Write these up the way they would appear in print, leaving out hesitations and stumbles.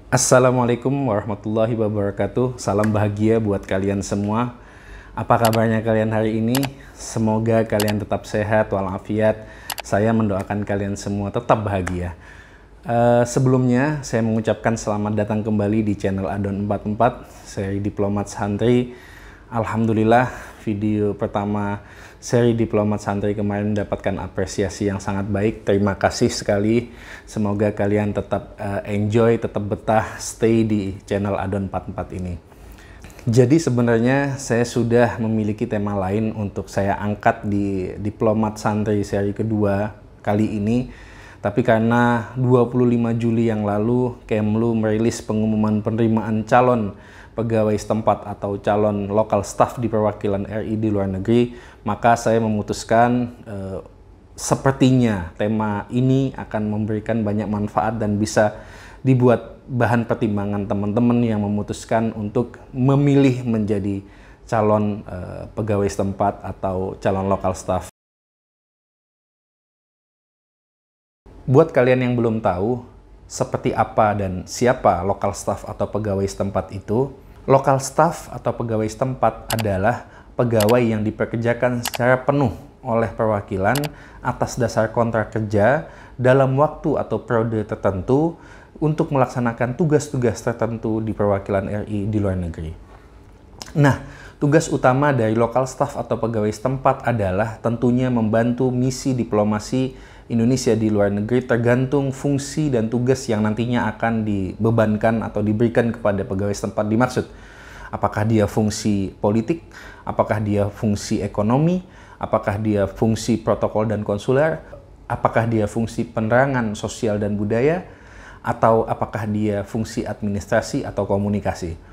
Assalamualaikum warahmatullahi wabarakatuh. Salam bahagia buat kalian semua. Apa kabarnya kalian hari ini? Semoga kalian tetap sehat walafiat. Saya mendoakan kalian semua tetap bahagia. Sebelumnya saya mengucapkan selamat datang kembali di channel Adon 44, seri Diplomat Santri. Alhamdulillah, video pertama seri Diplomat Santri kemarin mendapatkan apresiasi yang sangat baik. Terima kasih sekali. Semoga kalian tetap enjoy, tetap betah stay di channel Adon 44 ini. Jadi sebenarnya saya sudah memiliki tema lain untuk saya angkat di Diplomat Santri seri kedua kali ini. Tapi karena 25 Juli yang lalu Kemlu merilis pengumuman penerimaan calon pegawai setempat atau calon lokal staf di perwakilan RI di luar negeri, maka saya memutuskan sepertinya tema ini akan memberikan banyak manfaat dan bisa dibuat bahan pertimbangan teman-teman yang memutuskan untuk memilih menjadi calon pegawai setempat atau calon lokal staf. Buat kalian yang belum tahu seperti apa dan siapa lokal staff atau pegawai setempat itu, lokal staff atau pegawai setempat adalah pegawai yang dipekerjakan secara penuh oleh perwakilan atas dasar kontrak kerja dalam waktu atau periode tertentu untuk melaksanakan tugas-tugas tertentu di perwakilan RI di luar negeri. Nah, tugas utama dari lokal staff atau pegawai setempat adalah tentunya membantu misi diplomasi Indonesia di luar negeri tergantung fungsi dan tugas yang nantinya akan dibebankan atau diberikan kepada pegawai setempat dimaksud. Apakah dia fungsi politik, apakah dia fungsi ekonomi, apakah dia fungsi protokol dan konsuler, apakah dia fungsi penerangan sosial dan budaya, atau apakah dia fungsi administrasi atau komunikasi.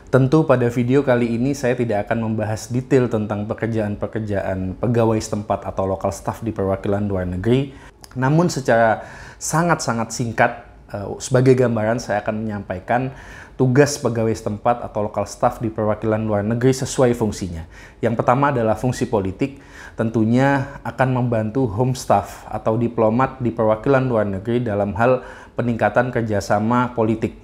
Tentu pada video kali ini saya tidak akan membahas detail tentang pekerjaan-pekerjaan pegawai setempat atau lokal staff di perwakilan luar negeri. Namun secara sangat-sangat singkat, sebagai gambaran saya akan menyampaikan tugas pegawai setempat atau lokal staff di perwakilan luar negeri sesuai fungsinya. Yang pertama adalah fungsi politik, tentunya akan membantu home staff atau diplomat di perwakilan luar negeri dalam hal peningkatan kerjasama politik.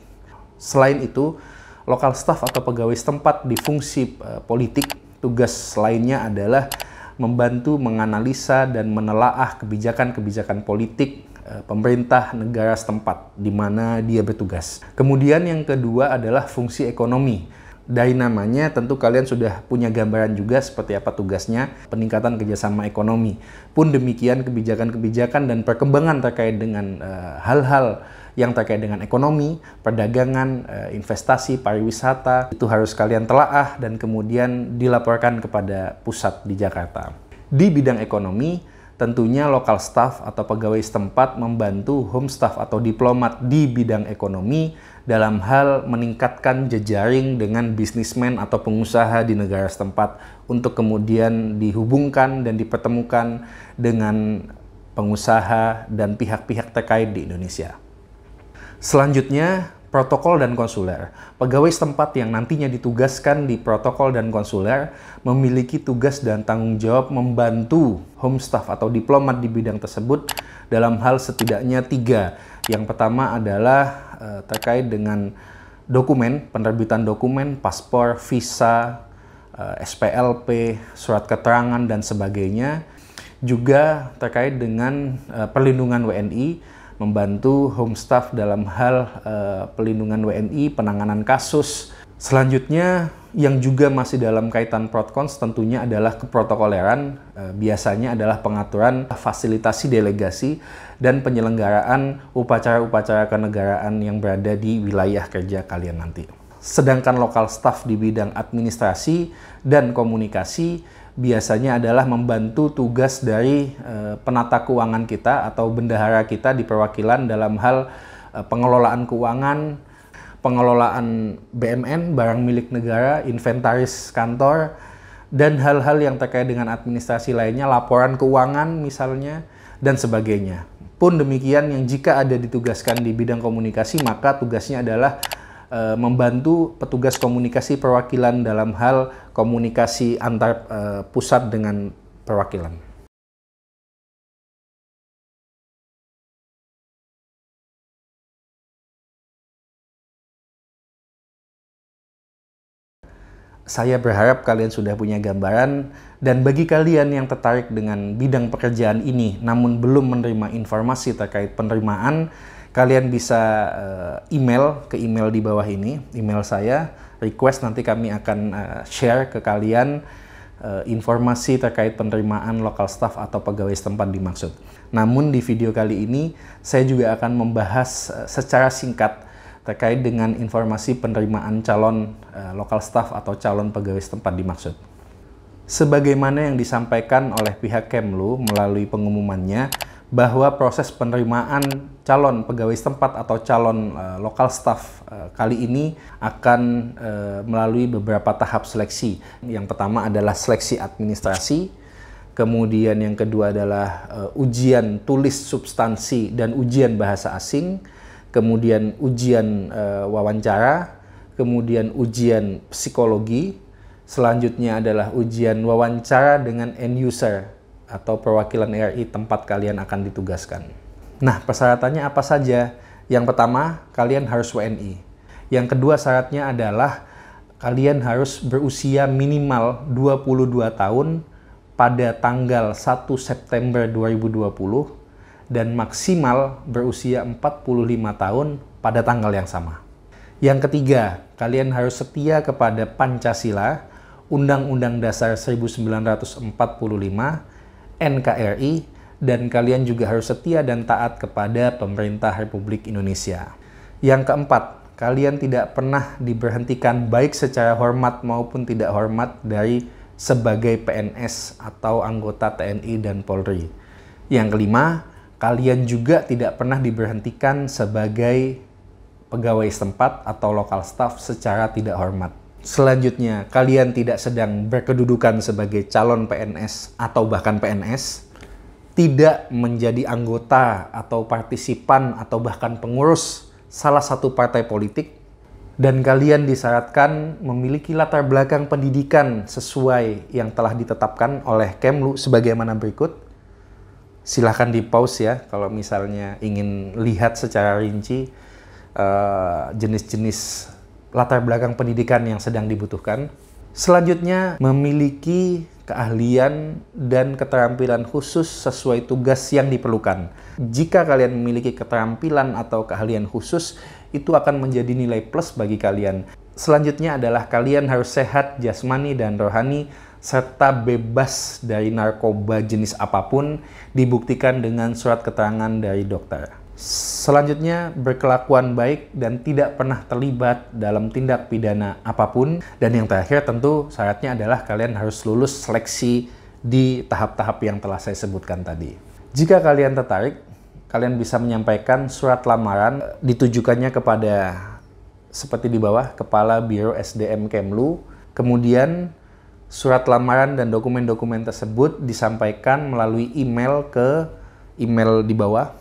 Selain itu, lokal staff atau pegawai setempat di fungsi politik, tugas lainnya adalah membantu menganalisa dan menelaah kebijakan-kebijakan politik pemerintah negara setempat di mana dia bertugas. Kemudian yang kedua adalah fungsi ekonomi. Dari namanya tentu kalian sudah punya gambaran juga seperti apa tugasnya, peningkatan kerjasama ekonomi. Pun demikian kebijakan-kebijakan dan perkembangan terkait dengan hal-hal yang terkait dengan ekonomi, perdagangan, investasi, pariwisata, itu harus kalian telaah dan kemudian dilaporkan kepada pusat di Jakarta. Di bidang ekonomi, tentunya lokal staff atau pegawai setempat membantu home staff atau diplomat di bidang ekonomi dalam hal meningkatkan jejaring dengan bisnismen atau pengusaha di negara setempat untuk kemudian dihubungkan dan dipertemukan dengan pengusaha dan pihak-pihak terkait di Indonesia. Selanjutnya, protokol dan konsuler. Pegawai setempat yang nantinya ditugaskan di protokol dan konsuler memiliki tugas dan tanggung jawab membantu home staff atau diplomat di bidang tersebut dalam hal setidaknya 3. Yang pertama adalah terkait dengan dokumen, penerbitan dokumen, paspor, visa, SPLP, surat keterangan, dan sebagainya. Juga terkait dengan perlindungan WNI, membantu home staff dalam hal pelindungan WNI, penanganan kasus. Selanjutnya, yang juga masih dalam kaitan Protkons tentunya adalah keprotokoleran, biasanya adalah pengaturan fasilitasi delegasi dan penyelenggaraan upacara-upacara kenegaraan yang berada di wilayah kerja kalian nanti. Sedangkan lokal staff di bidang administrasi dan komunikasi biasanya adalah membantu tugas dari penata keuangan kita atau bendahara kita di perwakilan dalam hal pengelolaan keuangan, pengelolaan BMN, barang milik negara, inventaris kantor, dan hal-hal yang terkait dengan administrasi lainnya, laporan keuangan misalnya, dan sebagainya. Pun demikian yang jika ada ditugaskan di bidang komunikasi, maka tugasnya adalah membantu petugas komunikasi perwakilan dalam hal komunikasi antar pusat dengan perwakilan. Saya berharap kalian sudah punya gambaran, dan bagi kalian yang tertarik dengan bidang pekerjaan ini namun belum menerima informasi terkait penerimaan, kalian bisa email ke email di bawah ini, email saya, request, nanti kami akan share ke kalian informasi terkait penerimaan local staff atau pegawai setempat dimaksud. Namun di video kali ini saya juga akan membahas secara singkat terkait dengan informasi penerimaan calon local staff atau calon pegawai setempat dimaksud. Sebagaimana yang disampaikan oleh pihak Kemlu melalui pengumumannya, bahwa proses penerimaan calon pegawai setempat atau calon local staff kali ini akan melalui beberapa tahap seleksi. Yang pertama adalah seleksi administrasi, kemudian yang kedua adalah ujian tulis substansi dan ujian bahasa asing, kemudian ujian wawancara, kemudian ujian psikologi, selanjutnya adalah ujian wawancara dengan end user atau perwakilan RI tempat kalian akan ditugaskan. Nah, persyaratannya apa saja? Yang pertama, kalian harus WNI. Yang kedua syaratnya adalah kalian harus berusia minimal 22 tahun pada tanggal 1 September 2020 dan maksimal berusia 45 tahun pada tanggal yang sama. Yang ketiga, kalian harus setia kepada Pancasila, Undang-Undang Dasar 1945, NKRI, dan kalian juga harus setia dan taat kepada pemerintah Republik Indonesia. Yang keempat, kalian tidak pernah diberhentikan baik secara hormat maupun tidak hormat dari sebagai PNS atau anggota TNI dan Polri. Yang kelima, kalian juga tidak pernah diberhentikan sebagai pegawai setempat atau local staff secara tidak hormat. Selanjutnya, kalian tidak sedang berkedudukan sebagai calon PNS atau bahkan PNS, tidak menjadi anggota atau partisipan atau bahkan pengurus salah satu partai politik, dan kalian disyaratkan memiliki latar belakang pendidikan sesuai yang telah ditetapkan oleh Kemlu sebagaimana berikut. Silahkan di pause ya kalau misalnya ingin lihat secara rinci jenis-jenis latar belakang pendidikan yang sedang dibutuhkan. Selanjutnya, memiliki keahlian dan keterampilan khusus sesuai tugas yang diperlukan. Jika kalian memiliki keterampilan atau keahlian khusus, itu akan menjadi nilai plus bagi kalian. Selanjutnya adalah kalian harus sehat jasmani dan rohani, serta bebas dari narkoba jenis apapun, dibuktikan dengan surat keterangan dari dokter. Selanjutnya, berkelakuan baik dan tidak pernah terlibat dalam tindak pidana apapun. Dan yang terakhir tentu syaratnya adalah kalian harus lulus seleksi di tahap-tahap yang telah saya sebutkan tadi. Jika kalian tertarik, kalian bisa menyampaikan surat lamaran ditujukannya kepada seperti di bawah, Kepala Biro SDM Kemlu. Kemudian surat lamaran dan dokumen-dokumen tersebut disampaikan melalui email ke email di bawah,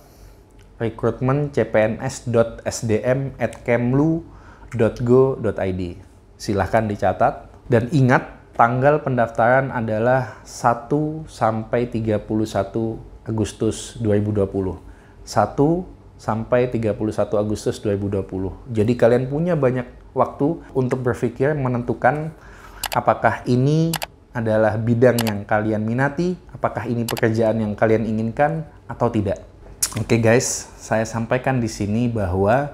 recruitment.cpns.sdm@kemlu.go.id. Silahkan dicatat dan ingat, tanggal pendaftaran adalah 1 sampai 31 Agustus 2020. 1 sampai 31 Agustus 2020. Jadi kalian punya banyak waktu untuk berpikir menentukan apakah ini adalah bidang yang kalian minati, apakah ini pekerjaan yang kalian inginkan atau tidak. Oke guys, saya sampaikan di sini bahwa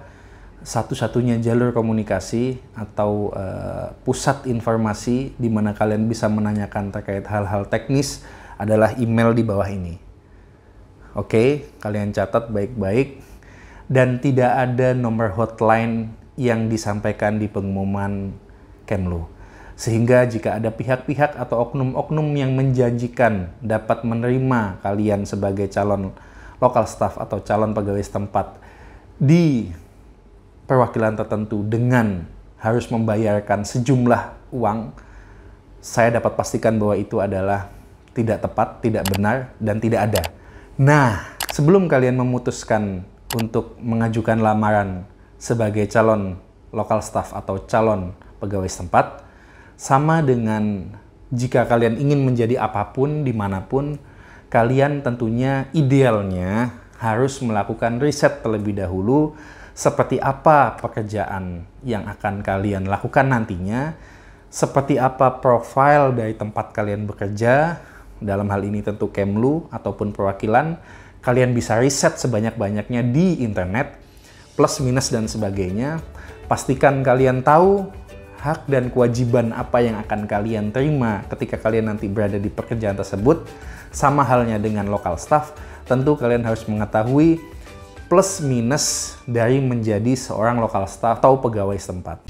satu-satunya jalur komunikasi atau pusat informasi di mana kalian bisa menanyakan terkait hal-hal teknis adalah email di bawah ini. Oke, kalian catat baik-baik, dan tidak ada nomor hotline yang disampaikan di pengumuman Kemlu. Sehingga jika ada pihak-pihak atau oknum-oknum yang menjanjikan dapat menerima kalian sebagai calon local staff atau calon pegawai setempat di perwakilan tertentu dengan harus membayarkan sejumlah uang, saya dapat pastikan bahwa itu adalah tidak tepat, tidak benar, dan tidak ada. Nah, sebelum kalian memutuskan untuk mengajukan lamaran sebagai calon local staff atau calon pegawai setempat, sama dengan jika kalian ingin menjadi apapun dimanapun, kalian tentunya idealnya harus melakukan riset terlebih dahulu seperti apa pekerjaan yang akan kalian lakukan nantinya, seperti apa profil dari tempat kalian bekerja, dalam hal ini tentu Kemlu ataupun perwakilan, kalian bisa riset sebanyak-banyaknya di internet, plus minus dan sebagainya. Pastikan kalian tahu hak dan kewajiban apa yang akan kalian terima ketika kalian nanti berada di pekerjaan tersebut. Sama halnya dengan local staff, tentu kalian harus mengetahui plus minus dari menjadi seorang local staff atau pegawai setempat.